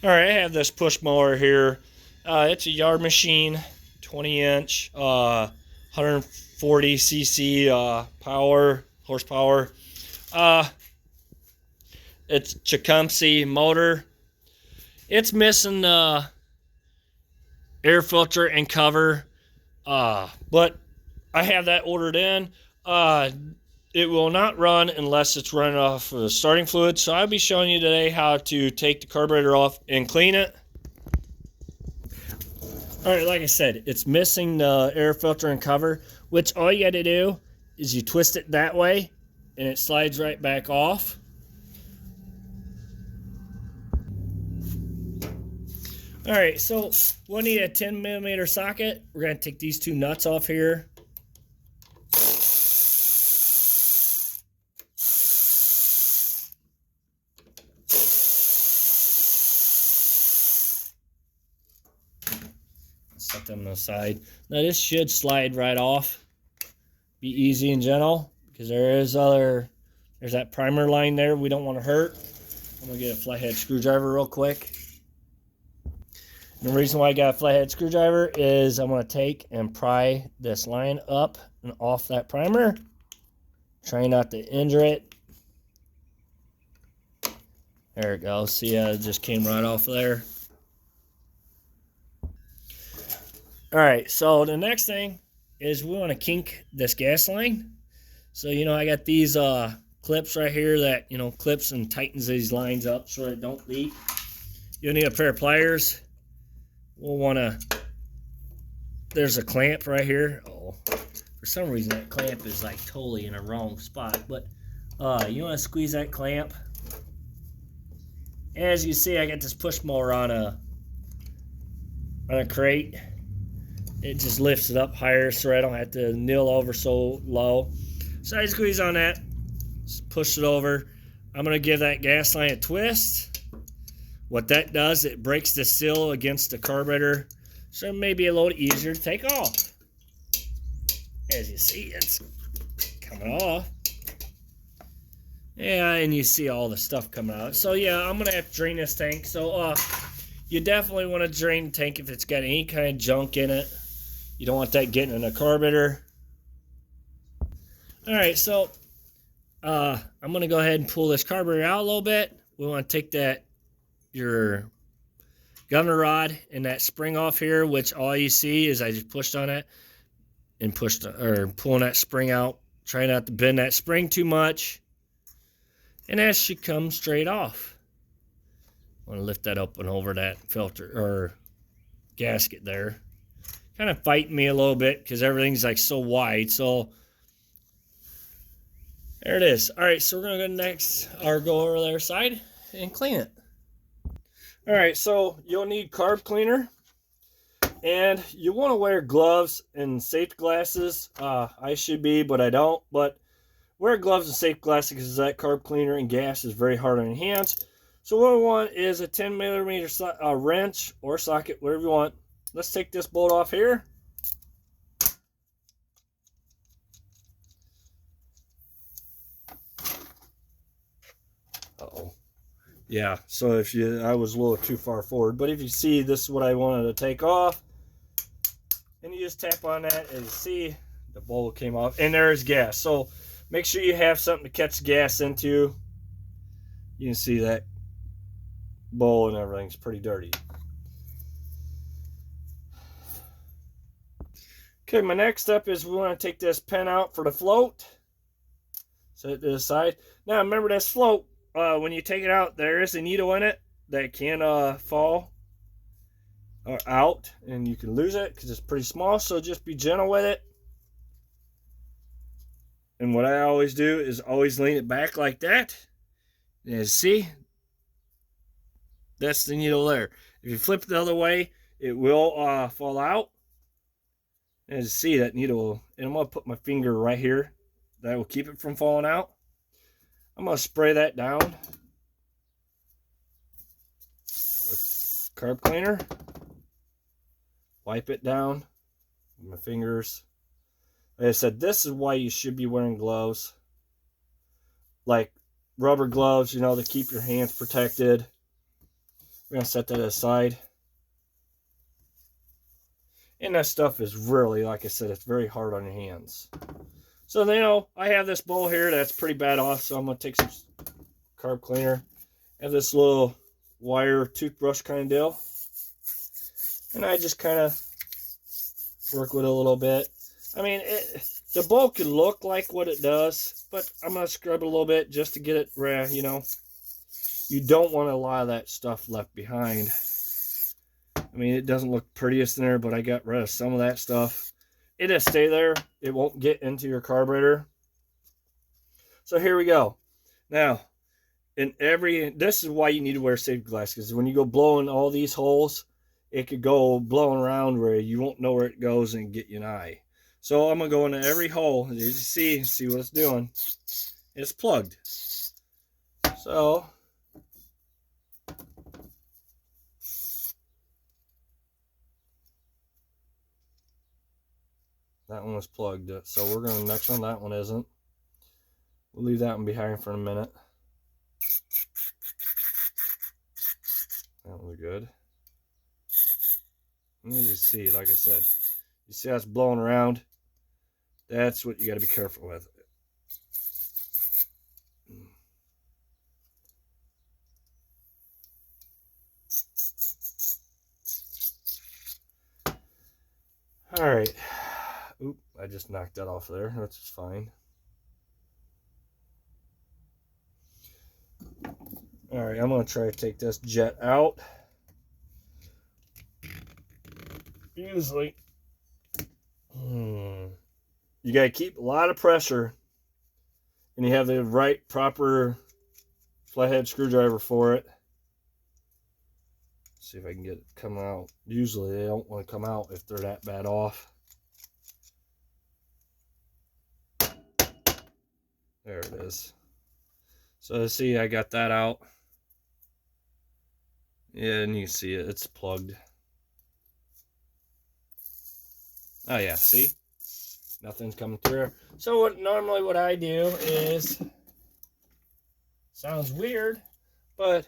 All right, I have this push mower here. It's a yard machine, 20-inch, 140 cc horsepower. Uh, it's Tecumseh motor. It's missing air filter and cover, but I have that ordered in. Uh, it will not run unless it's running off of the starting fluid. So I'll be showing you today how to take the carburetor off and clean it. All right, like I said, it's missing the air filter and cover, which all you got to do is you twist it that way and it slides right back off. All right, so we'll need a 10mm socket. We're going to take these two nuts off here. Set them on the side. Now this should slide right off. Be easy and gentle because there's that primer line there we don't want to hurt. I'm going to get a flathead screwdriver real quick. The reason why I got a flathead screwdriver is I'm going to take and pry this line up and off that primer. Try not to injure it. There it goes. See, it just came right off there. Alright, so the next thing is we want to kink this gas line. So, I got these clips right here that, clips and tightens these lines up so they don't leak. You'll need a pair of pliers. We'll want to, there's a clamp right here. Oh, for some reason that clamp is like totally in a wrong spot, but you want to squeeze that clamp. As you see, I got this push mower on a crate. It just lifts it up higher so I don't have to kneel over so low. So I squeeze on that, just push it over. I'm going to give that gas line a twist. What that does, it breaks the seal against the carburetor, so it may be a little easier to take off. As you see, it's coming off. Yeah, and you see all the stuff coming out. So yeah, I'm going to have to drain this tank. So you definitely want to drain the tank if it's got any kind of junk in it. You don't want that getting in the carburetor. Alright, so I'm going to go ahead and pull this carburetor out a little bit. We want to take your governor rod and that spring off here, which all you see is I just pushed on it and pulling that spring out. Try not to bend that spring too much. And that should come straight off. I want to lift that up and over that filter or gasket there. Kind of fighting me a little bit because everything's like so wide. So there it is. All right, so we're going to go next, or go over the other side and clean it. All right, so you'll need carb cleaner, and you want to wear gloves and safety glasses. I should be, but I don't. But wear gloves and safety glasses because that carb cleaner and gas is very hard on your hands. So what we want is a 10mm wrench or socket, whatever you want. Let's take this bolt off here. Uh-oh. Yeah, so I was a little too far forward, but if you see, this is what I wanted to take off, and you just tap on that, and you see the bolt came off, and there's gas. So make sure you have something to catch gas into. You can see that bowl and everything's pretty dirty. Okay, my next step is we want to take this pin out for the float. Set it to the side. Now remember this float, when you take it out, there is a needle in it that can fall out, and you can lose it because it's pretty small. So just be gentle with it. And what I always do is always lean it back like that. And see, that's the needle there. If you flip it the other way, it will fall out. And you see that needle, and I'm going to put my finger right here. That will keep it from falling out. I'm going to spray that down with carb cleaner. Wipe it down with my fingers. Like I said, this is why you should be wearing gloves. Like rubber gloves, to keep your hands protected. We're gonna set that aside. And that stuff is really, like I said, it's very hard on your hands. So now I have this bowl here that's pretty bad off, so I'm gonna take some carb cleaner. I have this little wire toothbrush kind of deal, and I just kind of work with it a little bit. I mean, the bowl could look like what it does, but I'm gonna scrub it a little bit just to get it where, you know, you don't want a lot of that stuff left behind. I mean, it doesn't look prettiest in there, but I got rid of some of that stuff. It'll stay there. It won't get into your carburetor. So here we go. Now, this is why you need to wear safety glasses, because when you go blowing all these holes, it could go blowing around where you won't know where it goes and get you an eye. So I'm going to go into every hole, as you see what it's doing. It's plugged. So that one was plugged. So we're going to the next one. That one isn't. We'll leave that one behind for a minute. That was good. And as you see, like I said, you see how it's blowing around? That's what you got to be careful with. All right. Oop, I just knocked that off there. That's just fine. All right, I'm going to try to take this jet out. Usually, you got to keep a lot of pressure, and you have the right proper flathead screwdriver for it. See if I can get it to come out. Usually they don't want to come out if they're that bad off. There it is. So see, I got that out. Yeah, and you can see it, it's plugged. Oh yeah, see? Nothing's coming through. So normally what I do is, sounds weird, but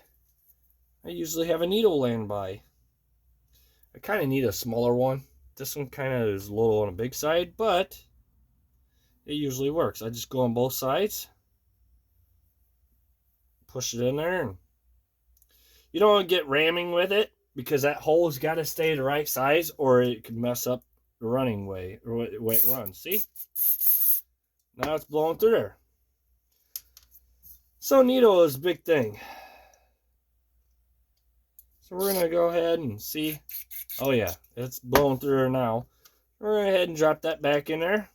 I usually have a needle laying by. I kind of need a smaller one. This one kind of is a little on the big side, but it usually works. I just go on both sides, push it in there, and you don't want to get ramming with it, because that hole's got to stay the right size, or it could mess up the running way, or the way it runs. See? Now it's blowing through there. So needle is a big thing. So we're going to go ahead and see. Oh yeah, it's blowing through there now. We're going to go ahead and drop that back in there.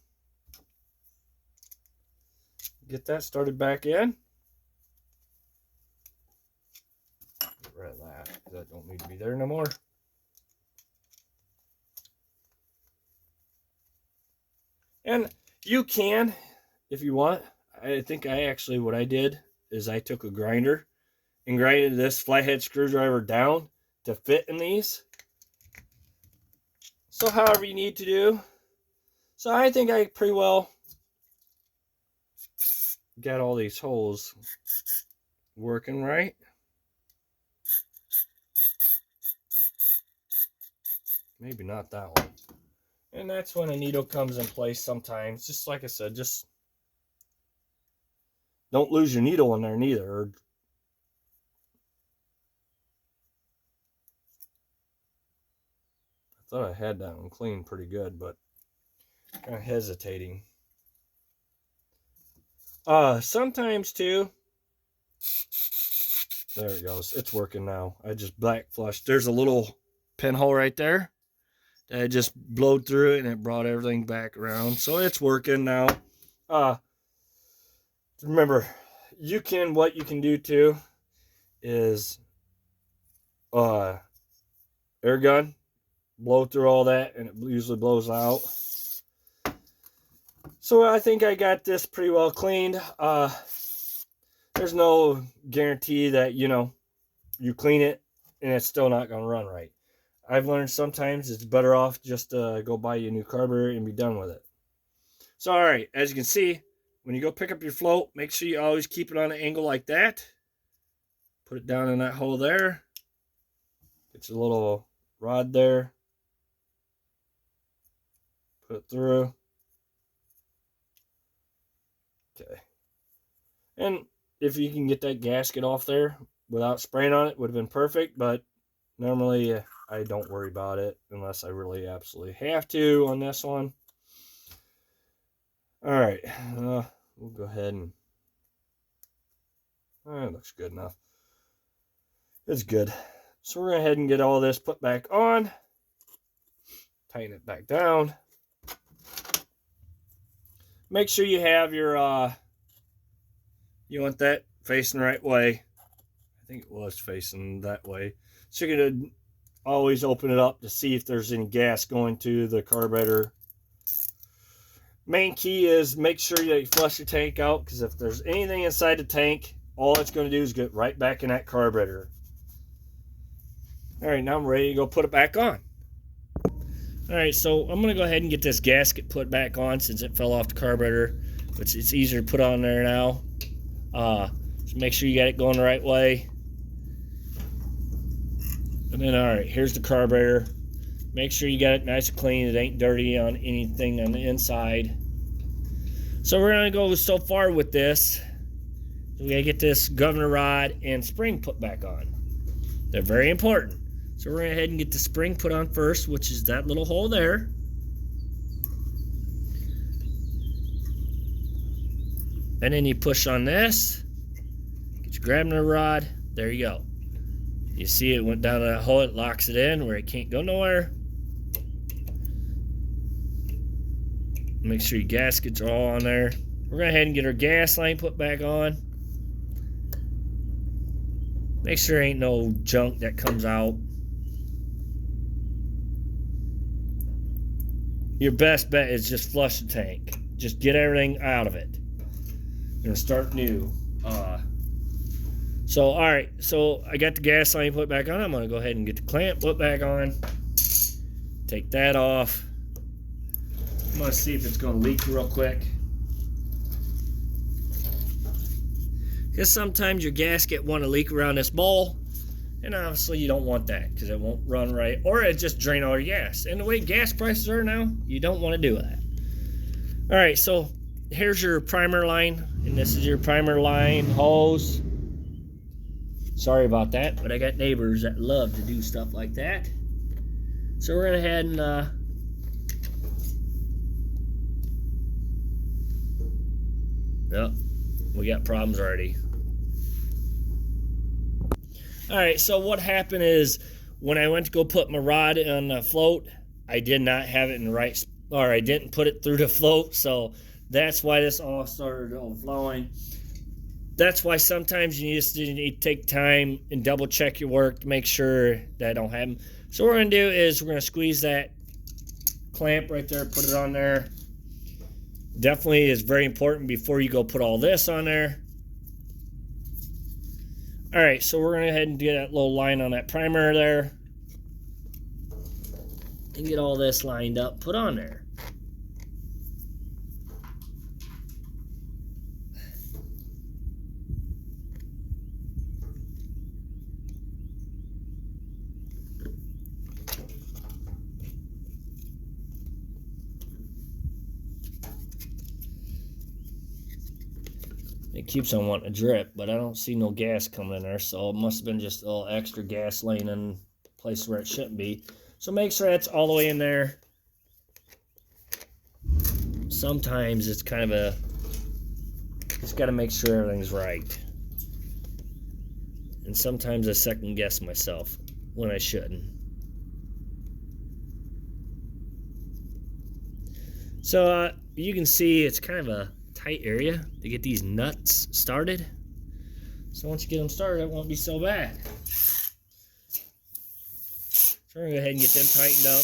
Get that started back in. Get rid of that. That don't need to be there no more. And you can, if you want. I think what I did is I took a grinder and grinded this flathead screwdriver down to fit in these. So however you need to do. So I think I pretty well got all these holes working right. Maybe not that one. And that's when a needle comes in place sometimes. Just like I said, just don't lose your needle in there neither. I thought I had that one clean pretty good, but kind of hesitating. Sometimes too. There it goes. It's working now. I just black flushed. There's a little pinhole right there. I just blowed through it and it brought everything back around. So it's working now. Remember, what you can do too is air gun, blow through all that, and it usually blows out. So I think I got this pretty well cleaned. There's no guarantee that, you clean it and it's still not going to run right. I've learned sometimes it's better off just to go buy you a new carburetor and be done with it. So, all right, as you can see, when you go pick up your float, make sure you always keep it on an angle like that. Put it down in that hole there. Get your little rod there. Put it through. Okay. And if you can get that gasket off there without spraying on it, would have been perfect, but normally I don't worry about it unless I really absolutely have to on this one. All right, we'll go ahead and, it looks good enough. It's good. So we're going to go ahead and get all this put back on. Tighten it back down. Make sure you have your, you want that facing the right way. I think it was facing that way. So you're going to always open it up to see if there's any gas going to the carburetor. Main key is make sure that you flush your tank out, because if there's anything inside the tank, all it's going to do is get right back in that carburetor. All right, now I'm ready to go put it back on. All right, so I'm going to go ahead and get this gasket put back on since it fell off the carburetor, which it's easier to put on there now. So make sure you got it going the right way. And then, all right, here's the carburetor. Make sure you got it nice and clean. It ain't dirty on anything on the inside. So we're going to go so far with this. We got to get this governor rod and spring put back on. They're very important. So we're going to go ahead and get the spring put on first, which is that little hole there. And then you push on this. Get your grabbing rod. There you go. You see it went down that hole. It locks it in where it can't go nowhere. Make sure your gaskets are all on there. We're going to go ahead and get our gas line put back on. Make sure there ain't no junk that comes out. Your best bet is just flush the tank. Just get everything out of it. You're going to start new. So, all right. So, I got the gas line put back on. I'm going to go ahead and get the clamp put back on. Take that off. I'm going to see if it's going to leak real quick. Because sometimes your gasket want to leak around this bowl. And obviously you don't want that because it won't run right. Or it just drain all your gas. And the way gas prices are now, you don't want to do that. All right, so here's your primer line. And this is your primer line hose. Sorry about that, but I got neighbors that love to do stuff like that. So we're going to head and yep, we got problems already. All right, so what happened is when I went to go put my rod on the float, I did not have it in the right, or I didn't put it through the float, so that's why this all started overflowing. That's why sometimes you just need to take time and double check your work to make sure that don't happen. So what we're going to do is we're going to squeeze that clamp right there, put it on there. Definitely is very important before you go put all this on there. All right, so we're going to go ahead and get that little line on that primer there. And get all this lined up, put on there. It keeps on wanting to drip, but I don't see no gas coming in there, so it must have been just a little extra gas laying in place where it shouldn't be. So make sure that's all the way in there. Sometimes it's kind of a, just got to make sure everything's right. And sometimes I second guess myself when I shouldn't. So you can see it's kind of a tight area to get these nuts started. So once you get them started, it won't be so bad. So we're gonna go ahead and get them tightened up.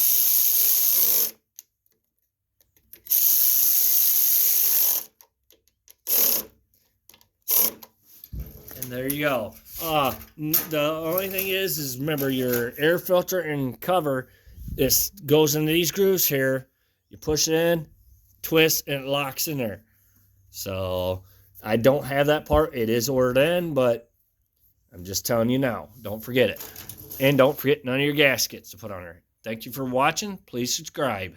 And there you go. The only thing is remember your air filter and cover, this goes into these grooves here. You push it in, twist, and it locks in there. So I don't have that part. It is ordered in, but I'm just telling you now. Don't forget it. And don't forget none of your gaskets to put on her. Thank you for watching. Please subscribe.